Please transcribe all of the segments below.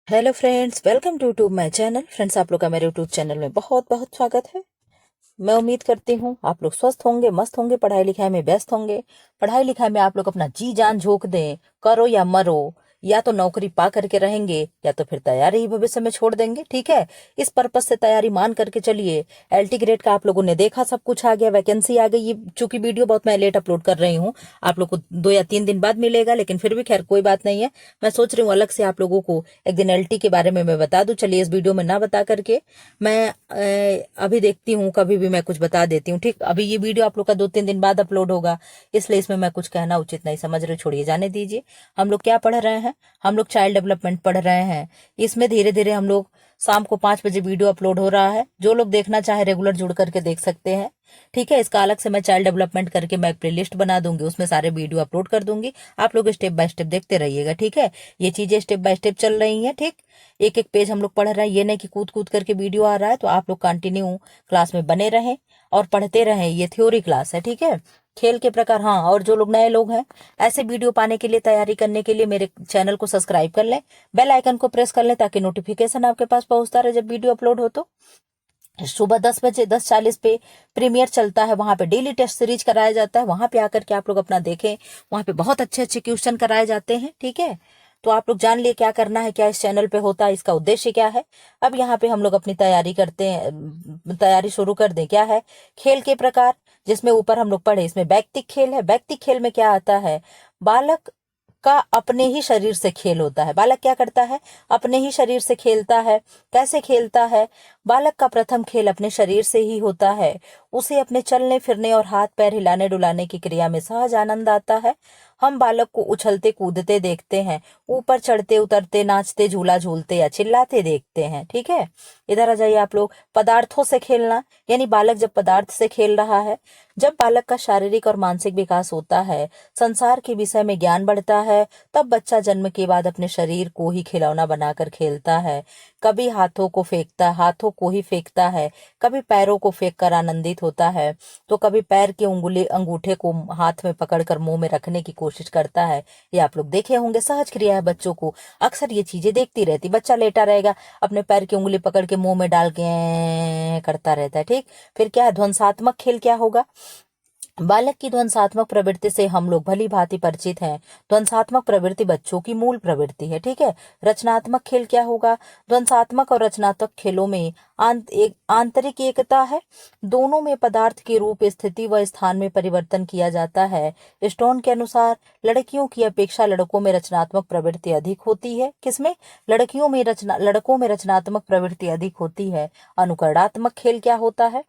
Hello friends, welcome to YouTube my channel. Friends, आप लोग का मेरे यूट्यूब चैनल में बहुत बहुत स्वागत है। मैं उम्मीद करती हूँ आप लोग स्वस्थ होंगे, मस्त होंगे, पढ़ाई लिखाई में व्यस्त होंगे। पढ़ाई लिखाई में आप लोग अपना जी जान झोंक दें, करो या मरो। या तो नौकरी पा करके रहेंगे या तो फिर तैयारी ही भविष्य में छोड़ देंगे। ठीक है, इस पर्पज से तैयारी मान करके चलिए। एलटी ग्रेड का आप लोगों ने देखा, सब कुछ आ गया, वैकेंसी आ गई। ये चूंकि वीडियो बहुत मैं लेट अपलोड कर रही हूँ, आप लोग को 2 या 3 दिन बाद मिलेगा, लेकिन फिर भी खैर कोई बात नहीं है। मैं सोच रही हूँ अलग से आप लोगों को एक दिन एलटी के बारे में मैं बता दूं। चलिए, इस वीडियो में ना बता करके मैं अभी देखती हूँ, कभी भी मैं कुछ बता देती हूँ। ठीक, अभी ये वीडियो आप लोग का 2-3 दिन बाद अपलोड होगा, इसलिए इसमें मैं कुछ कहना उचित नहीं समझ रही। छोड़िए, जाने दीजिए। हम लोग क्या पढ़ रहे हैं? हम लोग चाइल्ड डेवलपमेंट पढ़ रहे हैं। इसमें धीरे धीरे हम लोग शाम को 5 बजे वीडियो अपलोड हो रहा है। जो लोग देखना चाहे रेगुलर जुड़ करके देख सकते हैं। ठीक है, इसका अलग से मैं चाइल्ड डेवलपमेंट करके मैं एक प्लेलिस्ट बना दूंगी, उसमें सारे वीडियो अपलोड कर दूंगी। आप लोग स्टेप बाय स्टेप देखते रहिएगा। ठीक है, ये चीजें स्टेप बाय स्टेप चल रही हैं। ठीक, एक एक पेज हम लोग पढ़ रहे हैं, ये नहीं कि कूद कूद करके वीडियो आ रहा है। तो आप लोग कंटिन्यू क्लास में बने रहें और पढ़ते रहें। ये थ्योरी क्लास है। ठीक है, खेल के प्रकार। हाँ, और जो लोग नए लोग हैं, ऐसे वीडियो पाने के लिए, तैयारी करने के लिए मेरे चैनल को सब्सक्राइब कर लें, बेल आइकन को प्रेस कर लें, ताकि नोटिफिकेशन आपके पास पहुंचता रहे जब वीडियो अपलोड हो। तो सुबह 10 बजे 10:40 पे प्रीमियर चलता है, वहां पे डेली टेस्ट सीरीज कराया जाता है। वहां पे आकर के आप लोग अपना देखें, वहां पे बहुत अच्छे अच्छे क्वेश्चन कराए जाते हैं। ठीक है, तो आप लोग जान लिए क्या करना है, क्या इस चैनल पे होता है, इसका उद्देश्य क्या है। अब यहाँ पे हम लोग अपनी तैयारी करते हैं, तैयारी शुरू कर दें। क्या है? खेल के प्रकार, जिसमें ऊपर हम लोग पढ़े, इसमें वैयक्तिक खेल है। वैयक्तिक खेल में क्या आता है? बालक का अपने ही शरीर से खेल होता है। बालक क्या करता है? अपने ही शरीर से खेलता है। कैसे खेलता है? बालक का प्रथम खेल अपने शरीर से ही होता है। उसे अपने चलने फिरने और हाथ पैर हिलाने डुलाने की क्रिया में सहज आनंद आता है। हम बालक को उछलते कूदते देखते हैं, ऊपर चढ़ते उतरते, नाचते, झूला झूलते या चिल्लाते देखते हैं। ठीक है, इधर आ जाइए आप लोग। पदार्थों से खेलना, यानी बालक जब पदार्थ से खेल रहा है, जब बालक का शारीरिक और मानसिक विकास होता है, संसार के विषय में ज्ञान बढ़ता है, तब बच्चा जन्म के बाद अपने शरीर को ही खिलौना बनाकर खेलता है। कभी हाथों को ही फेंकता है, कभी पैरों को फेंक कर आनंदित होता है, तो कभी पैर के उंगली अंगूठे को हाथ में पकड़कर मुंह में रखने की कोशिश करता है। ये आप लोग देखे होंगे, सहज क्रिया है बच्चों को। अक्सर ये चीजें देखती रहती। बच्चा लेटा रहेगा, अपने पैर की उंगली पकड़ के मुंह में डाल के करता रहता है। ठीक, फिर क्या है? ध्वंसात्मक खेल क्या होगा? बालक की ध्वंसात्मक प्रवृत्ति से हम लोग भली भांति परिचित हैं। ध्वंसात्मक प्रवृत्ति बच्चों की मूल प्रवृत्ति है। ठीक है, रचनात्मक खेल क्या होगा? ध्वंसात्मक और रचनात्मक खेलों में आंतरिक एकता है। दोनों में पदार्थ के रूप, स्थिति व स्थान में परिवर्तन किया जाता है। स्टोन के अनुसार लड़कियों की अपेक्षा लड़कों में रचनात्मक प्रवृत्ति अधिक होती है। किसमें? लड़कों में रचनात्मक प्रवृत्ति अधिक होती है। अनुकरणात्मक खेल क्या होता है?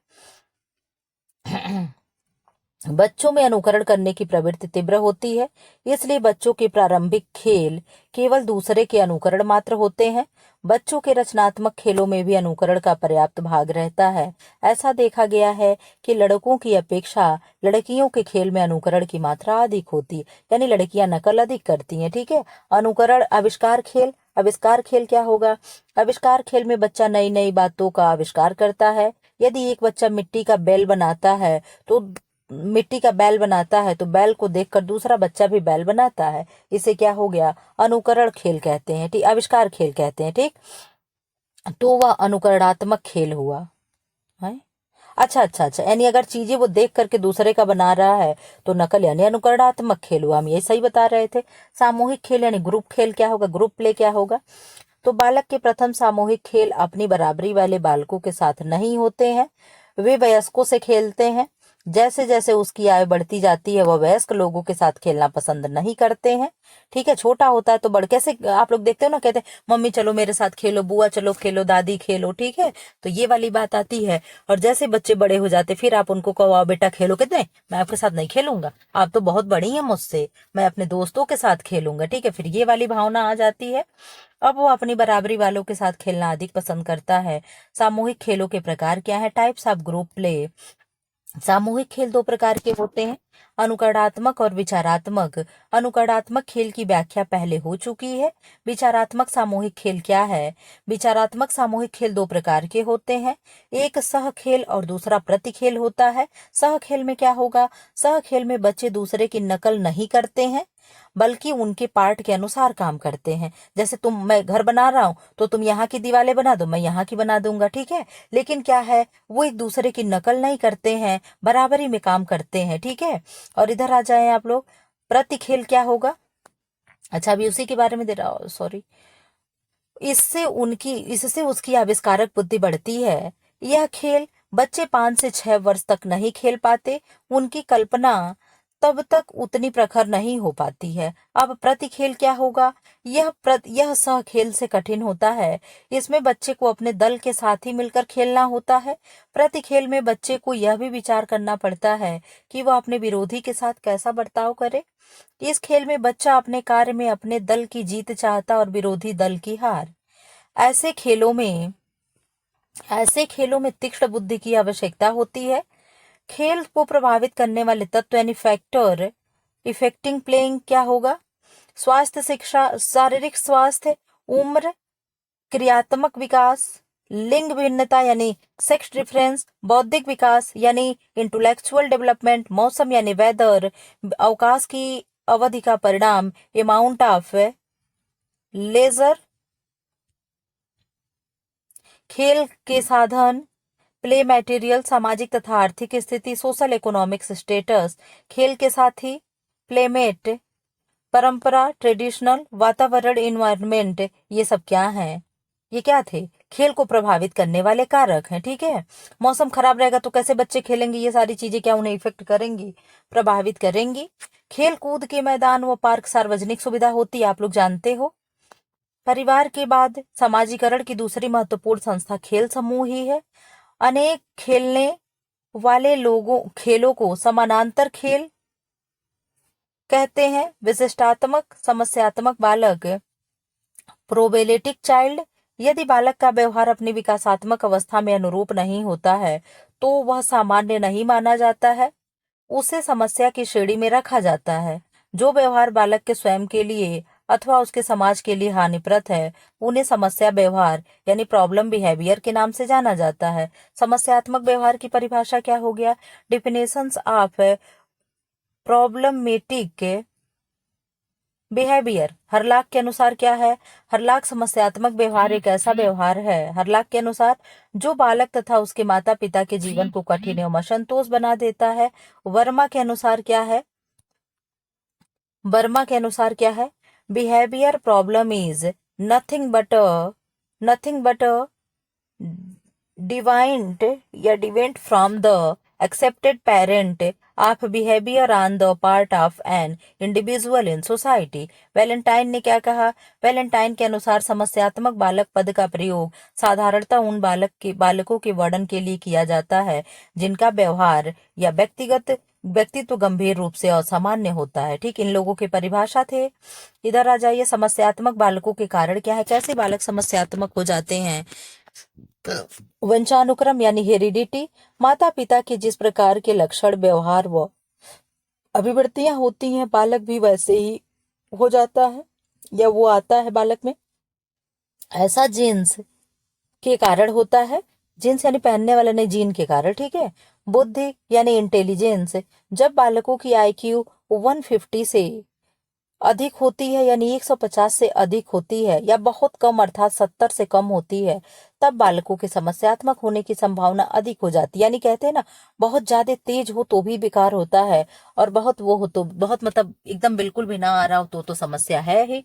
बच्चों में अनुकरण करने की प्रवृत्ति तीव्र होती है, इसलिए बच्चों के प्रारंभिक खेल केवल दूसरे के अनुकरण मात्र होते हैं। बच्चों के रचनात्मक खेलों में भी अनुकरण का पर्याप्त भाग रहता है। ऐसा देखा गया है कि लड़कों की अपेक्षा लड़कियों के खेल में अनुकरण की मात्रा अधिक होती है, यानी लड़कियां नकल अधिक करती हैं। ठीक है, अनुकरण। आविष्कार खेल। आविष्कार खेल क्या होगा? आविष्कार खेल में बच्चा नई नई बातों का आविष्कार करता है। यदि एक बच्चा मिट्टी का बैल बनाता है, तो बैल को देखकर दूसरा बच्चा भी बैल बनाता है। इसे क्या हो गया? अनुकरण खेल कहते हैं। ठीक, आविष्कार खेल कहते हैं। ठीक, तो वह अनुकरणात्मक खेल हुआ है। अच्छा अच्छा अच्छा, यानी अगर चीजें वो देख करके दूसरे का बना रहा है तो नकल, यानी अनुकरणात्मक खेल हुआ। हम ये सही बता रहे थे। सामूहिक खेल यानी ग्रुप खेल क्या होगा? ग्रुप प्ले क्या होगा? तो बालक के प्रथम सामूहिक खेल अपनी बराबरी वाले बालकों के साथ नहीं होते हैं, वे वयस्कों से खेलते हैं। जैसे जैसे उसकी आयु बढ़ती जाती है, वह वयस्क लोगों के साथ खेलना पसंद नहीं करते हैं। ठीक है, छोटा होता है तो बड़, कैसे आप लोग देखते हो ना, कहते हैं मम्मी चलो मेरे साथ खेलो, बुआ चलो खेलो, दादी खेलो। ठीक है, तो ये वाली बात आती है। और जैसे बच्चे बड़े हो जाते, फिर आप उनको कहो आओ बेटा खेलो, कहते हैं मैं आपके साथ नहीं खेलूंगा, आप तो बहुत बड़ी हैं मुझसे, मैं अपने दोस्तों के साथ खेलूंगा। ठीक है, फिर ये वाली भावना आ जाती है। अब वो अपनी बराबरी वालों के साथ खेलना अधिक पसंद करता है। सामूहिक खेलों के प्रकार क्या है? Types of group play. सामूहिक खेल 2 प्रकार के होते हैं, अनुकरणात्मक और विचारात्मक। अनुकरणात्मक खेल की व्याख्या पहले हो चुकी है। विचारात्मक सामूहिक खेल क्या है? विचारात्मक सामूहिक खेल 2 प्रकार के होते हैं, एक सह खेल और दूसरा प्रति खेल होता है। सह खेल में क्या होगा? सह खेल में बच्चे दूसरे की नकल नहीं करते हैं, बल्कि उनके पार्ट के अनुसार काम करते हैं। जैसे मैं घर बना रहा हूं तो तुम यहाँ की दीवारें बना दो, मैं यहाँ की बना दूंगा, ठीक है। लेकिन क्या है, वो एक दूसरे की नकल नहीं करते हैं, बराबरी में काम करते हैं, ठीक है। और इधर आ जाए आप लोग, प्रतिखेल क्या होगा। अच्छा, अभी उसी के बारे में दे रहा हूँ, सॉरी। इससे उसकी आविष्कारक बुद्धि बढ़ती है। यह खेल बच्चे 5 से 6 वर्ष तक नहीं खेल पाते, उनकी कल्पना तब तक उतनी प्रखर नहीं हो पाती है। अब प्रतिखेल क्या होगा। यह सह खेल से कठिन होता है। इसमें बच्चे को अपने दल के साथ ही मिलकर खेलना होता है। प्रतिखेल में बच्चे को यह भी विचार करना पड़ता है कि वह अपने विरोधी के साथ कैसा बर्ताव करे। इस खेल में बच्चा अपने कार्य में अपने दल की जीत चाहता और विरोधी दल की हार। ऐसे खेलों में तीक्ष्ण बुद्धि की आवश्यकता होती है। खेल को प्रभावित करने वाले तत्व यानी फैक्टर इफेक्टिंग प्लेइंग क्या होगा। स्वास्थ्य शिक्षा, शारीरिक स्वास्थ्य, उम्र, क्रियात्मक विकास, लिंग भिन्नता यानी सेक्स डिफरेंस, बौद्धिक विकास यानी इंटेलेक्चुअल डेवलपमेंट, मौसम यानी वेदर, अवकाश की अवधि का परिणाम, अमाउंट ऑफ लेजर, खेल के साधन, प्ले मटेरियल, सामाजिक तथा आर्थिक स्थिति, सोशल इकोनॉमिक्स स्टेटस, खेल के साथी, प्लेमेट, परंपरा, ट्रेडिशनल, वातावरण, इन्वायरमेंट, ये सब क्या हैं। ये क्या थे, खेल को प्रभावित करने वाले कारक हैं, ठीक है। मौसम खराब रहेगा तो कैसे बच्चे खेलेंगे, ये सारी चीजें क्या उन्हें इफेक्ट करेंगी, प्रभावित करेंगी। खेल कूद के मैदान व पार्क सार्वजनिक सुविधा होती है, आप लोग जानते हो। परिवार के बाद समाजीकरण की दूसरी महत्वपूर्ण संस्था खेल समूह ही है। अनेक खेलने वाले खेलों को समानांतर खेल कहते हैं। विशिष्टात्मक समस्यात्मक बालक, प्रोबेलेटिक चाइल्ड, यदि बालक का व्यवहार अपनी विकासात्मक अवस्था में अनुरूप नहीं होता है तो वह सामान्य नहीं माना जाता है, उसे समस्या की श्रेणी में रखा जाता है। जो व्यवहार बालक के स्वयं के लिए अथवा उसके समाज के लिए हानिप्रद है उन्हें समस्या व्यवहार यानी प्रॉब्लम बिहेवियर के नाम से जाना जाता है। समस्यात्मक व्यवहार की परिभाषा क्या हो गया। Definitions of problematic behaviour. हरलाक के अनुसार क्या है। हरलाक समस्यात्मक व्यवहार एक ऐसा व्यवहार है, हरलाक के अनुसार, जो बालक तथा उसके माता पिता के जीवन को कठिन एवं असंतोष बना देता है। वर्मा के अनुसार क्या है। वर्मा के अनुसार क्या है। Behaviour problem is nothing but a deviant from the accepted parent of behavior on the part of an individual in society। Valentine ने क्या कहा। वैलेंटाइन के अनुसार समस्यात्मक बालक पद का प्रयोग साधारणतः उन बालकों के वर्णन के लिए किया जाता है जिनका व्यवहार या व्यक्तित्व गंभीर रूप से असामान्य होता है, ठीक। इन लोगों की परिभाषा थे। इधर आ जाइए, समस्यात्मक बालकों के कारण क्या है, कैसे बालक समस्यात्मक हो जाते हैं। वंशानुक्रम यानी हेरिडिटी, माता पिता के जिस प्रकार के लक्षण, व्यवहार व अभिवृत्तियां होती हैं बालक भी वैसे ही हो जाता है या वो आता है बालक में। ऐसा जीन्स के कारण होता है, जीन्स यानी पहनने वाले नहीं, जीन के कारण, ठीक है। बुद्धि यानी इंटेलिजेंस, जब बालकों की IQ 150 से अधिक होती है यानी 150 से अधिक होती है या बहुत कम अर्थात 70 से कम होती है, तब बालकों के समस्यात्मक होने की संभावना अधिक हो जाती है। यानी कहते हैं ना, बहुत ज्यादा तेज हो तो भी बेकार होता है, और बहुत वो हो तो बहुत, मतलब एकदम बिल्कुल भी ना आ रहा हो तो समस्या है ही।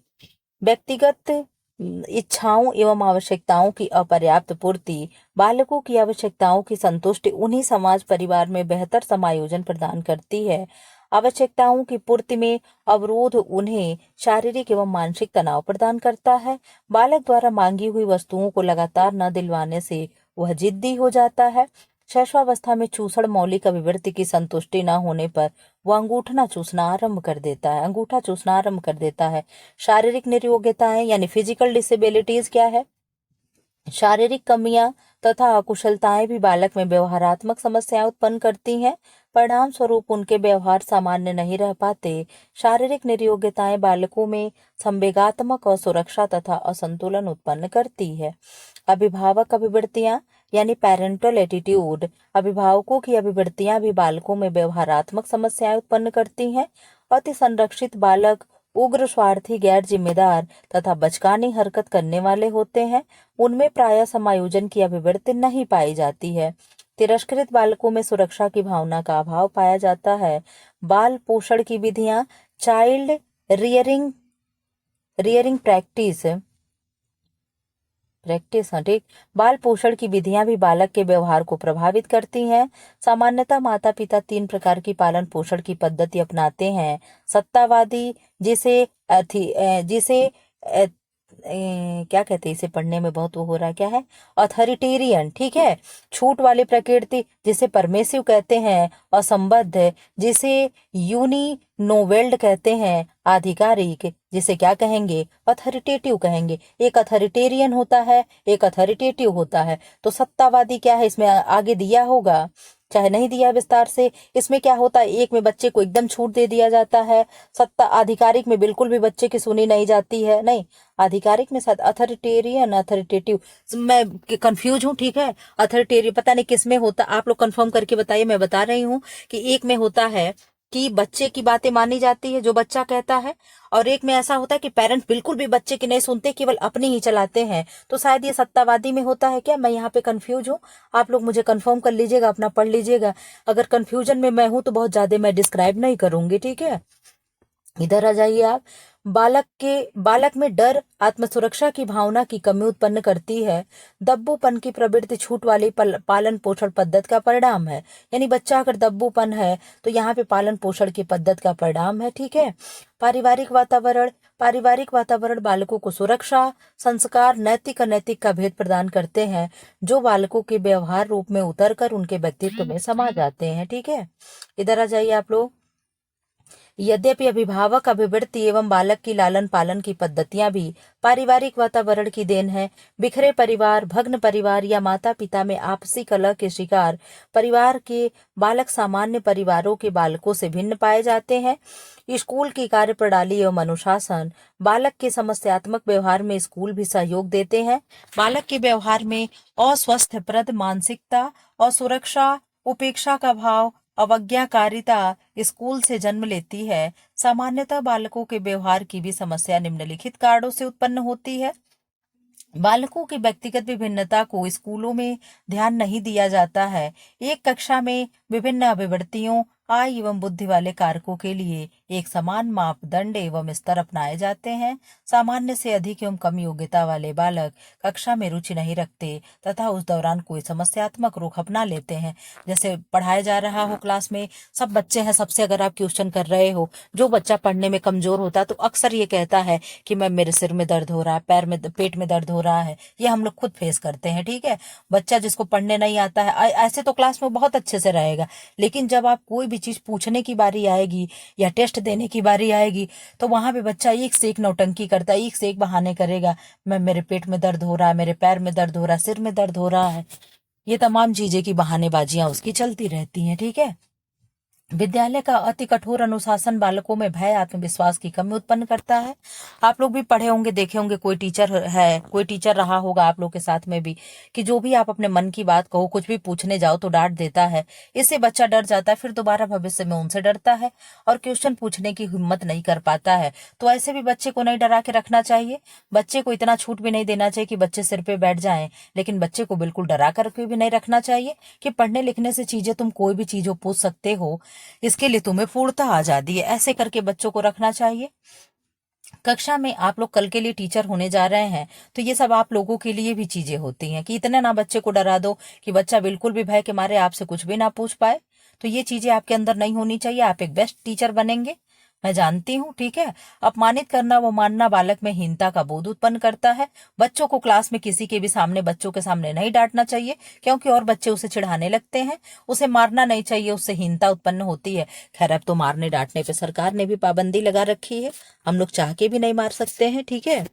व्यक्तिगत इच्छाओं एवं आवश्यकताओं की अपर्याप्त पूर्ति, बालकों की आवश्यकताओं की संतुष्टि उन्हीं समाज परिवार में बेहतर समायोजन प्रदान करती है। आवश्यकताओं की पूर्ति में अवरोध उन्हें शारीरिक एवं मानसिक तनाव प्रदान करता है। बालक द्वारा मांगी हुई वस्तुओं को लगातार न दिलवाने से वह जिद्दी हो जाता है। शैशवावस्था में चूसड़ मौलिक अभिवृत्ति की संतुष्टि न होने पर वह अंगूठा चूसना आरंभ कर देता है। शारीरिक निर्योग्यताएं यानी फिजिकल डिसेबिलिटीज क्या है। शारीरिक कमियां तथा अकुशलताएं भी बालक में व्यवहारात्मक समस्याएं उत्पन्न करती हैं। परिणाम स्वरूप उनके व्यवहार सामान्य नहीं रह पाते। शारीरिक निर्योग्यताएं बालकों में संवेगात्मक असुरक्षा तथा असंतुलन उत्पन्न करती है। अभिभावक अभिवृत्तियां यानी पेरेंटल एटीट्यूड, अभिभावकों की अभिवृत्तियां भी बालकों में व्यवहारात्मक समस्याएं उत्पन्न करती हैं। अति संरक्षित बालक उग्र स्वार्थी गैर जिम्मेदार तथा बचकानी हरकत करने वाले होते हैं। उनमें प्रायः समायोजन की अभिवृत्ति नहीं पाई जाती है। तिरस्कृत बालकों में सुरक्षा की भावना का अभाव पाया जाता है। बाल पोषण की विधियां चाइल्ड रियरिंग प्रैक्टिस हाँ ठीक। बाल पोषण की विधियां भी बालक के व्यवहार को प्रभावित करती हैं। सामान्यतः माता पिता 3 प्रकार की पालन पोषण की पद्धति अपनाते हैं। सत्तावादी, जिसे क्या कहते हैं, इसे पढ़ने में बहुत वो हो रहा है, क्या है, अथॉरिटेरियन, ठीक है, छूट वाली प्रकृति जिसे परमेसिव कहते हैं, असंबद्ध जिसे यूनिनोवेल्ड कहते हैं, आधिकारिक जिसे क्या कहेंगे, अथॉरिटेटिव कहेंगे। एक अथॉरिटेरियन होता है, एक अथॉरिटेटिव होता है। तो सत्तावादी क्या है, इसमें आगे दिया होगा, चाहे नहीं दिया विस्तार से। इसमें क्या होता है, एक में बच्चे को एकदम छूट दे दिया जाता है, सत्ता आधिकारिक में बिल्कुल भी बच्चे की सुनी नहीं जाती है, नहीं, आधिकारिक में साथ अथॉरिटेरियन अथॉरिटेटिव, मैं कंफ्यूज हूँ, ठीक है। अथॉरिटेरियन पता नहीं किस में होता, आप लोग कंफर्म करके बताइए। मैं बता रही हूँ कि एक में होता है कि बच्चे की बातें मानी जाती है, जो बच्चा कहता है, और एक में ऐसा होता है कि पेरेंट्स बिल्कुल भी बच्चे की नहीं सुनते, केवल अपनी ही चलाते हैं। तो शायद ये सत्तावादी में होता है क्या, मैं यहाँ पे कंफ्यूज हूँ। आप लोग मुझे कंफर्म कर लीजिएगा, अपना पढ़ लीजिएगा। अगर कंफ्यूजन में मैं हूँ तो बहुत ज्यादा मैं डिस्क्राइब नहीं करूंगी, ठीक है। इधर आ जाइए आप। बालक में डर आत्मसुरक्षा की भावना की कमी उत्पन्न करती है। दब्बूपन की प्रवृत्ति छूट वाली पालन पोषण पद्धति का परिणाम है। यानी बच्चा अगर दब्बूपन है तो यहाँ पे पालन पोषण की पद्धति का परिणाम है, ठीक है। पारिवारिक वातावरण बालकों को सुरक्षा, संस्कार, नैतिक अनैतिक का भेद प्रदान करते हैं, जो बालकों के व्यवहार रूप में उतरकर उनके व्यक्तित्व में समा जाते हैं, ठीक है। इधर आ जाइए आप लोग। यद्यपि अभिभावक अभिवृत्ति एवं बालक की लालन पालन की पद्धतियां भी पारिवारिक वातावरण की देन है। बिखरे परिवार, भग्न परिवार या माता पिता में आपसी कलह के शिकार परिवार के बालक सामान्य परिवारों के बालकों से भिन्न पाए जाते हैं। स्कूल की कार्य प्रणाली एवं अनुशासन बालक के समस्यात्मक व्यवहार में स्कूल भी सहयोग देते हैं। बालक के व्यवहार में अस्वस्थप्रद मानसिकता, असुरक्षा, उपेक्षा का भाव, अवज्ञाकारिता स्कूल से जन्म लेती है। सामान्यतः बालकों के व्यवहार की भी समस्या निम्नलिखित कारणों से उत्पन्न होती है। बालकों की व्यक्तिगत विभिन्नता को स्कूलों में ध्यान नहीं दिया जाता है। एक कक्षा में विभिन्न अभिवृत्तियों, आय एवं बुद्धि वाले कारकों के लिए एक समान मापदंड एवं स्तर अपनाए जाते हैं। सामान्य से अधिक एवं कम योग्यता वाले बालक कक्षा में रुचि नहीं रखते तथा उस दौरान कोई समस्यात्मक रुख अपना लेते हैं। जैसे पढ़ाया जा रहा हो क्लास में, सब बच्चे हैं, सबसे अगर आप क्वेश्चन कर रहे हो, जो बच्चा पढ़ने में कमजोर होता है तो अक्सर ये कहता है कि मैं, मेरे सिर में दर्द हो रहा है, पैर में, पेट में दर्द हो रहा है। ये हम लोग खुद फेस करते हैं, ठीक है। बच्चा जिसको पढ़ने नहीं आता है ऐसे तो क्लास में बहुत अच्छे से रहेगा, लेकिन जब आप कोई भी चीज पूछने की बारी आएगी या टेस्ट देने की बारी आएगी तो वहां पे बच्चा एक से एक नौटंकी करता है, एक से एक बहाने करेगा। मेरे पेट में दर्द हो रहा है, मेरे पैर में दर्द हो रहा है, सिर में दर्द हो रहा है, ये तमाम चीजें की बहानेबाजियां उसकी चलती रहती हैं, ठीक है। विद्यालय का अति कठोर अनुशासन बालकों में भय, आत्मविश्वास की कमी उत्पन्न करता है। आप लोग भी पढ़े होंगे, देखे होंगे, कोई टीचर है, कोई टीचर रहा होगा आप लोग के साथ में भी, कि जो भी आप अपने मन की बात कहो, कुछ भी पूछने जाओ तो डांट देता है। इससे बच्चा डर जाता है, फिर दोबारा भविष्य में उनसे डरता है और क्वेश्चन पूछने की हिम्मत नहीं कर पाता है। तो ऐसे भी बच्चे को नहीं डरा के रखना चाहिए। बच्चे को इतना छूट भी नहीं देना चाहिए कि बच्चे सिर पे बैठ जाएं, लेकिन बच्चे को बिल्कुल डरा करके भी नहीं रखना चाहिए कि पढ़ने लिखने से चीजें, तुम कोई भी चीजों पूछ सकते हो, इसके लिए तुम्हें पूर्णता आजादी है, ऐसे करके बच्चों को रखना चाहिए। कक्षा में आप लोग कल के लिए टीचर होने जा रहे हैं तो ये सब आप लोगों के लिए भी चीजें होती हैं कि इतने ना बच्चे को डरा दो कि बच्चा बिल्कुल भी भय के मारे आपसे कुछ भी ना पूछ पाए। तो ये चीजें आपके अंदर नहीं होनी चाहिए। आप एक बेस्ट टीचर बनेंगे, मैं जानती हूँ, ठीक है। अपमानित करना व मानना बालक में हीनता का बोध उत्पन्न करता है। बच्चों को क्लास में किसी के भी सामने, बच्चों के सामने नहीं डांटना चाहिए, क्योंकि और बच्चे उसे चिढ़ाने लगते हैं। उसे मारना नहीं चाहिए, उससे हीनता उत्पन्न होती है। खैर, अब तो मारने डांटने पे सरकार ने भी पाबंदी लगा रखी है, हम लोग चाह के भी नहीं मार सकते हैं, ठीक है।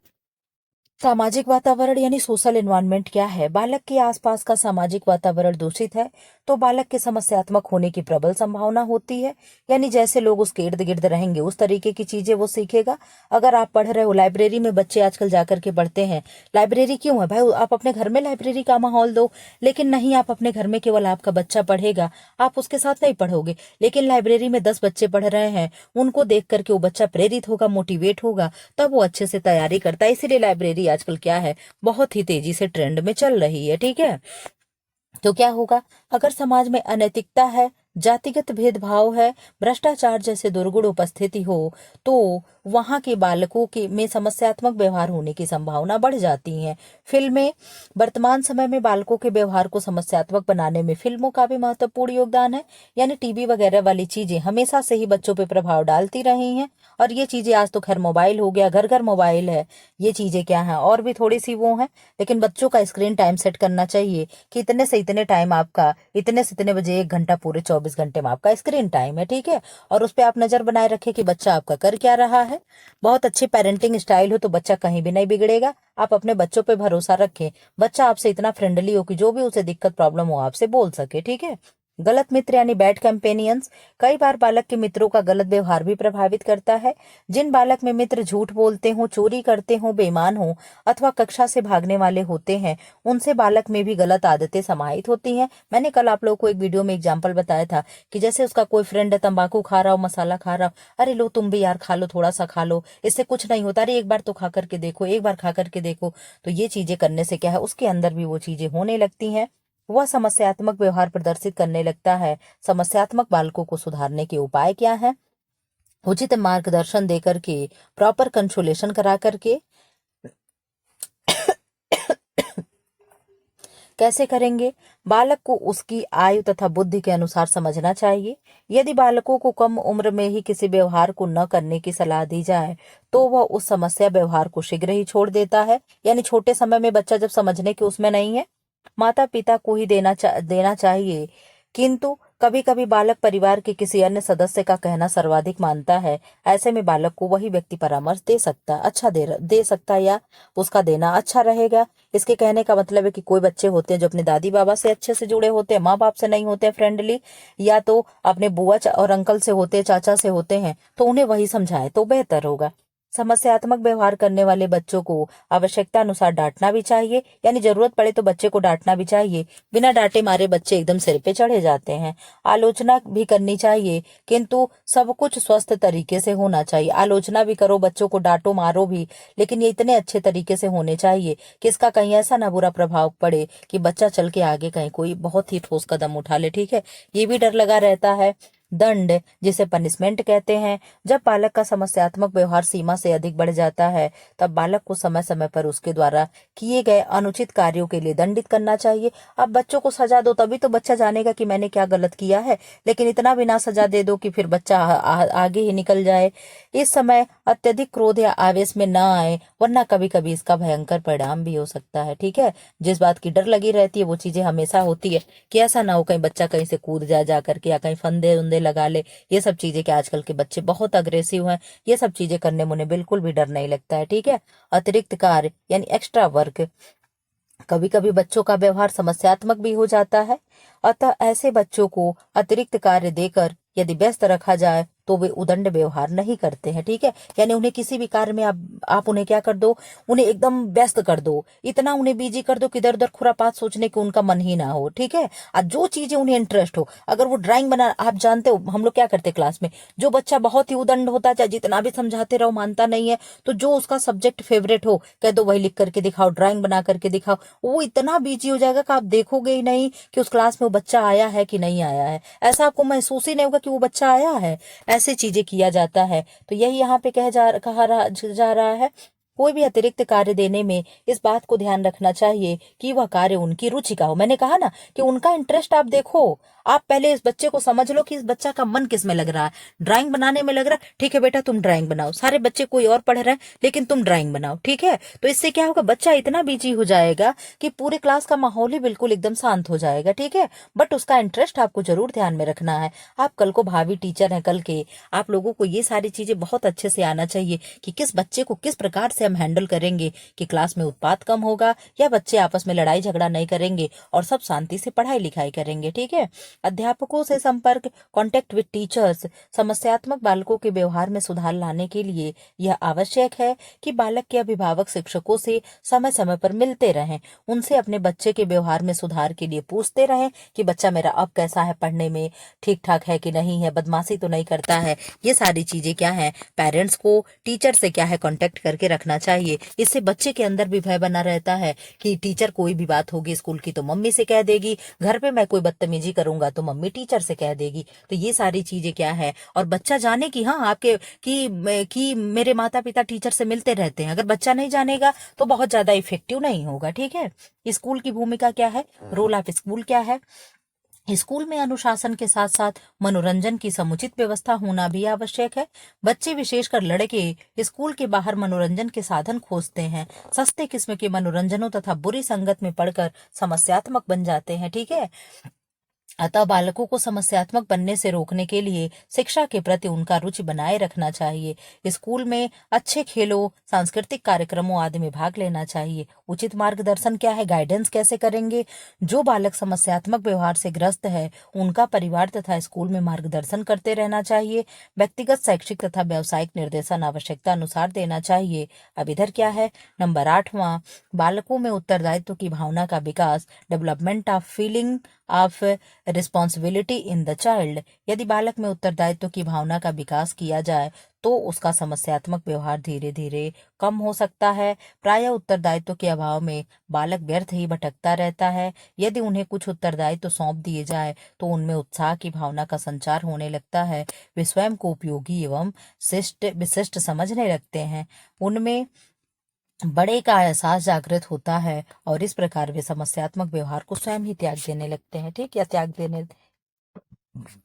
सामाजिक वातावरण यानी सोशल एनवायरनमेंट क्या है? बालक के आसपास का सामाजिक वातावरण दूषित है तो बालक के समस्यात्मक होने की प्रबल संभावना होती है। यानी जैसे लोग उसके इर्द गिर्द रहेंगे उस तरीके की चीजें वो सीखेगा। अगर आप पढ़ रहे हो लाइब्रेरी में, बच्चे आजकल जाकर के पढ़ते हैं। लाइब्रेरी क्यों है भाई? आप अपने घर में लाइब्रेरी का माहौल दो। लेकिन नहीं, आप अपने घर में केवल आपका बच्चा पढ़ेगा, आप उसके साथ नहीं पढ़ोगे। लेकिन लाइब्रेरी में 10 बच्चे पढ़ रहे हैं, उनको देख करके वो बच्चा प्रेरित होगा, मोटिवेट होगा, तब वो अच्छे से तैयारी करता है। इसीलिए लाइब्रेरी आजकल क्या है, बहुत ही तेजी से ट्रेंड में चल रही है। ठीक है, तो क्या होगा? अगर समाज में अनैतिकता है, जातिगत भेदभाव है, भ्रष्टाचार जैसे दुर्गुण उपस्थिति हो तो वहां के बालकों के में समस्यात्मक व्यवहार होने की संभावना बढ़ जाती है। फिल्में वर्तमान समय में बालकों के व्यवहार को समस्यात्मक बनाने में फिल्मों का भी महत्वपूर्ण योगदान है। यानी टीवी वगैरह वाली चीजें हमेशा से ही बच्चों पे प्रभाव डालती रही हैं। और ये चीजें, आज तो खैर मोबाइल हो गया, घर घर मोबाइल है, ये चीजें क्या है और भी थोड़ी सी वो है। लेकिन बच्चों का स्क्रीन टाइम सेट करना चाहिए कि इतने से इतने टाइम आपका, इतने से इतने बजे 1 घंटा, पूरे 24 घंटे में आपका स्क्रीन टाइम है। ठीक है, और उस पर आप नजर बनाए रखें कि बच्चा आपका कर क्या रहा है। बहुत अच्छी पेरेंटिंग स्टाइल हो तो बच्चा कहीं भी नहीं बिगड़ेगा। आप अपने बच्चों पे भरोसा रखें, बच्चा आपसे इतना फ्रेंडली हो कि जो भी उसे दिक्कत प्रॉब्लम हो आपसे बोल सके। ठीक है। गलत मित्र यानी बैड कंपेनियंस, कई बार बालक के मित्रों का गलत व्यवहार भी प्रभावित करता है। जिन बालक में मित्र झूठ बोलते हो, चोरी करते हो, बेईमान हो अथवा कक्षा से भागने वाले होते हैं, उनसे बालक में भी गलत आदतें समाहित होती हैं। मैंने कल आप लोगों को एक वीडियो में एग्जाम्पल बताया था कि जैसे उसका कोई फ्रेंड है, तंबाकू खा रहा हो, मसाला खा रहा हो, अरे लो तुम भी यार खा लो, थोड़ा सा खा लो, इससे कुछ नहीं होता, अरे एक बार तो खा करके देखो, एक बार खा करके देखो। तो ये चीजें करने से क्या है, उसके अंदर भी वो चीजें होने लगती हैं, वह समस्यात्मक व्यवहार प्रदर्शित करने लगता है। समस्यात्मक बालकों को सुधारने के उपाय क्या है? उचित मार्गदर्शन देकर के, प्रॉपर कंसोलेशन करा करके। कैसे करेंगे? बालक को उसकी आयु तथा बुद्धि के अनुसार समझना चाहिए। यदि बालकों को कम उम्र में ही किसी व्यवहार को न करने की सलाह दी जाए तो वह उस समस्या व्यवहार को शीघ्र ही छोड़ देता है। यानी छोटे समय में बच्चा जब समझने के उसमें नहीं है, माता पिता को ही देना चाहिए। किंतु कभी कभी बालक परिवार के किसी अन्य सदस्य का कहना सर्वाधिक मानता है। ऐसे में बालक को वही व्यक्ति परामर्श दे सकता, दे सकता या उसका देना अच्छा रहेगा। इसके कहने का मतलब है कि कोई बच्चे होते हैं जो अपने दादी बाबा से अच्छे से जुड़े होते हैं, माँ बाप से नहीं होते फ्रेंडली, या तो अपने बुआ और अंकल से होते, चाचा से होते हैं, तो उन्हें वही समझाए तो बेहतर होगा। समस्यात्मक व्यवहार करने वाले बच्चों को आवश्यकता अनुसार डांटना भी चाहिए। यानी जरूरत पड़े तो बच्चे को डांटना भी चाहिए। बिना डांटे मारे बच्चे एकदम सिर पे चढ़े जाते हैं। आलोचना भी करनी चाहिए, किंतु सब कुछ स्वस्थ तरीके से होना चाहिए। आलोचना भी करो, बच्चों को डांटो मारो भी, लेकिन ये इतने अच्छे तरीके से होने चाहिए कि इसका कहीं ऐसा ना बुरा प्रभाव पड़े कि बच्चा चल के आगे कहीं कोई बहुत ही ठोस कदम उठा ले। ठीक है, ये भी डर लगा रहता है। दंड, जिसे पनिशमेंट कहते हैं, जब बालक का समस्यात्मक व्यवहार सीमा से अधिक बढ़ जाता है तब बालक को समय समय पर उसके द्वारा किए गए अनुचित कार्यों के लिए दंडित करना चाहिए। अब बच्चों को सजा दो तभी तो बच्चा जानेगा कि मैंने क्या गलत किया है, लेकिन इतना भी ना सजा दे दो कि फिर बच्चा आगे ही निकल जाए। इस समय अत्यधिक क्रोध या आवेश में ना आए, वरना कभी कभी इसका भयंकर परिणाम भी हो सकता है। ठीक है, जिस बात की डर लगी रहती है वो चीजें हमेशा होती है कि ऐसा ना हो कहीं बच्चा कहीं से कूद जा करके, या कहीं फंदे उंदे लगा ले। ये सब चीजें, कि आजकल के बच्चे बहुत अग्रेसिव हैं, ये सब चीजें करने में उन्हें बिल्कुल भी डर नहीं लगता है। ठीक है। अतिरिक्त कार्य यानी एक्स्ट्रा वर्क, कभी कभी बच्चों का व्यवहार समस्यात्मक भी हो जाता है, अतः ऐसे बच्चों को अतिरिक्त कार्य देकर यदि व्यस्त रखा जाए तो वे उदंड व्यवहार नहीं करते हैं। ठीक है, यानी उन्हें किसी भी कार्य में आप उन्हें क्या कर दो, उन्हें एकदम व्यस्त कर दो, इतना उन्हें बिजी कर दो कि इधर उधर खुरापात सोचने की उनका मन ही ना हो। ठीक है, और जो चीजें उन्हें इंटरेस्ट हो, अगर वो ड्राइंग बना, आप जानते हो हम लोग क्या करते क्लास में, जो बच्चा बहुत ही उदंड होता है, चाहे जितना भी समझाते रहो मानता नहीं है, तो जो उसका सब्जेक्ट फेवरेट हो कह दो वही लिख करके दिखाओ, ड्राइंग बना करके दिखाओ, वो इतना बिजी हो जाएगा कि आप देखोगे ही नहीं कि उस क्लास में वो बच्चा आया है कि नहीं आया है। ऐसा आपको महसूस ही नहीं होगा कि वो बच्चा आया है। ऐसे चीजें किया जाता है। तो यही यहाँ पे कहा जा रहा है, कोई भी अतिरिक्त कार्य देने में इस बात को ध्यान रखना चाहिए कि वह कार्य उनकी रुचि का हो। मैंने कहा ना कि उनका इंटरेस्ट आप देखो, आप पहले इस बच्चे को समझ लो कि इस बच्चा का मन किस में लग रहा है। ड्राइंग बनाने में लग रहा है, ठीक है बेटा तुम ड्राइंग बनाओ, सारे बच्चे कोई और पढ़ रहे हैं लेकिन तुम ड्राइंग बनाओ। ठीक है, तो इससे क्या होगा, बच्चा इतना बिजी हो जाएगा कि पूरे क्लास का माहौल ही बिल्कुल एकदम शांत हो जाएगा। ठीक है, बट उसका इंटरेस्ट आपको जरूर ध्यान में रखना है। आप कल को भावी टीचर हैं, कल के आप लोगों को ये सारी चीजें बहुत अच्छे से आना चाहिए कि किस बच्चे को किस प्रकार से हम हैंडल करेंगे कि क्लास में उत्पात कम होगा या बच्चे आपस में लड़ाई झगड़ा नहीं करेंगे और सब शांति से पढ़ाई लिखाई करेंगे। ठीक है। अध्यापकों से संपर्क, कॉन्टेक्ट विद टीचर्स। समस्यात्मक बालकों के व्यवहार में सुधार लाने के लिए यह आवश्यक है कि बालक के अभिभावक शिक्षकों से समय समय पर मिलते रहें, उनसे अपने बच्चे के व्यवहार में सुधार के लिए पूछते रहें कि बच्चा मेरा अब कैसा है, पढ़ने में ठीक ठाक है कि नहीं है, बदमाशी तो नहीं करता है। ये सारी चीजें क्या है, पेरेंट्स को टीचर से क्या है कांटेक्ट करके रखना चाहिए। इससे बच्चे के अंदर भी भय बना रहता है कि टीचर कोई भी बात होगी स्कूल की तो मम्मी से कह देगी, घर पे मैं कोई बदतमीजी करूंगा तो मम्मी टीचर से कह देगी। तो ये सारी चीजें क्या है, और बच्चा जाने कि हाँ आपके कि मेरे माता पिता टीचर से मिलते रहते हैं। अगर बच्चा नहीं जानेगा तो बहुत ज्यादा इफेक्टिव नहीं होगा। ठीक है। स्कूल की भूमिका क्या है, रोल ऑफ स्कूल क्या है। स्कूल में अनुशासन के साथ साथ मनोरंजन की समुचित व्यवस्था होना भी आवश्यक है। बच्चे विशेषकर लड़के स्कूल के बाहर मनोरंजन के साधन खोजते हैं, सस्ते किस्म के मनोरंजनों तथा बुरी संगत में पड़कर समस्यात्मक बन जाते हैं। ठीक है। अतः बालकों को समस्यात्मक बनने से रोकने के लिए शिक्षा के प्रति उनका रुचि बनाए रखना चाहिए। स्कूल में अच्छे खेलों, सांस्कृतिक कार्यक्रमों आदि में भाग लेना चाहिए। उचित मार्गदर्शन क्या है, गाइडेंस कैसे करेंगे। जो बालक समस्यात्मक व्यवहार से ग्रस्त है उनका परिवार तथा स्कूल में मार्गदर्शन करते रहना चाहिए। व्यक्तिगत, शैक्षिक तथा व्यावसायिक निर्देशन आवश्यकता अनुसार देना चाहिए। अब इधर क्या है, नंबर 8वां, बालकों में उत्तरदायित्व की भावना का विकास, development of feeling of responsibility in the child. यदि बालक में उत्तरदायित्व की भावना का विकास किया जाए तो उसका समस्यात्मक व्यवहार धीरे धीरे कम हो सकता है। प्रायः उत्तरदायित्व के अभाव में बालक व्यर्थ ही भटकता रहता है। यदि उन्हें कुछ उत्तरदायित्व सौंप दिए जाए तो उनमें उत्साह की भावना का संचार होने लगता है। वे स्वयं को उपयोगी एवं विशिष्ट समझने लगते हैं। उनमें बड़े का एहसास जागृत होता है और इस प्रकार वे समस्यात्मक व्यवहार को स्वयं ही त्याग देने लगते हैं। ठीक, या त्याग देने।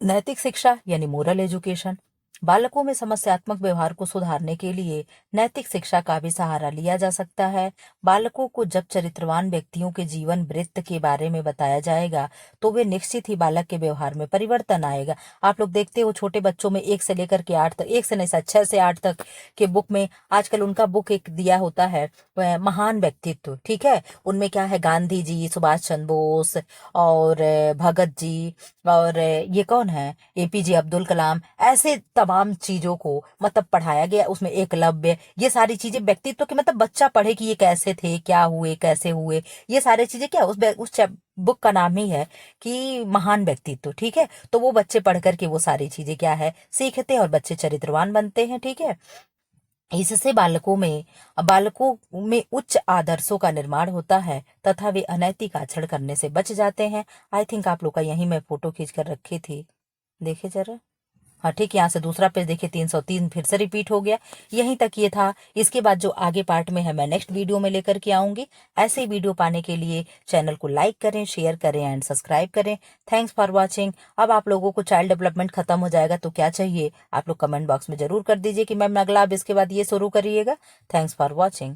नैतिक शिक्षा यानी मोरल एजुकेशन। बालकों में समस्यात्मक व्यवहार को सुधारने के लिए नैतिक शिक्षा का भी सहारा लिया जा सकता है। बालकों को जब चरित्रवान व्यक्तियों के जीवन वृत्त के बारे में बताया जाएगा तो वे निश्चित ही बालक के व्यवहार में परिवर्तन आएगा। आप लोग देखते हो छोटे बच्चों में 1 से लेकर के 8 तक, 1 से नहीं 6 से 8 तक के बुक में आजकल उनका बुक एक दिया होता है, महान व्यक्तित्व। ठीक है। उनमें क्या है, गांधी जी, सुभाष चंद्र बोस और भगत जी और ये कौन है, एपीजे अब्दुल कलाम, ऐसे तमाम चीजों को मतलब पढ़ाया गया। उसमें एकलव्य, ये सारी चीजें व्यक्तित्व के मतलब बच्चा पढ़े कि ये कैसे थे, क्या हुए, कैसे हुए, ये सारी चीजें क्या उस बुक का नाम ही है कि महान व्यक्तित्व। ठीक है। तो वो बच्चे पढ़ करके वो सारी चीजें क्या है सीखते हैं और बच्चे चरित्रवान बनते हैं। ठीक है। इससे बालकों में उच्च आदर्शों का निर्माण होता है तथा वे अनैतिक आचरण करने से बच जाते हैं। आई थिंक आप लोग का यही मैं फोटो खींच कर रखी थी, देखे जरा। हाँ ठीक, यहाँ से दूसरा पेज देखिए, 303 फिर से रिपीट हो गया। यहीं तक ये था। इसके बाद जो आगे पार्ट में है मैं नेक्स्ट वीडियो में लेकर के आऊंगी। ऐसे ही वीडियो पाने के लिए चैनल को लाइक करें, शेयर करें एंड सब्सक्राइब करें। Thanks for watching. अब आप लोगों को चाइल्ड डेवलपमेंट खत्म हो जाएगा तो क्या चाहिए, आप लोग कमेंट बॉक्स में जरूर कर दीजिए कि मैम अगला अब इसके बाद ये शुरू करिएगा। Thanks for watching.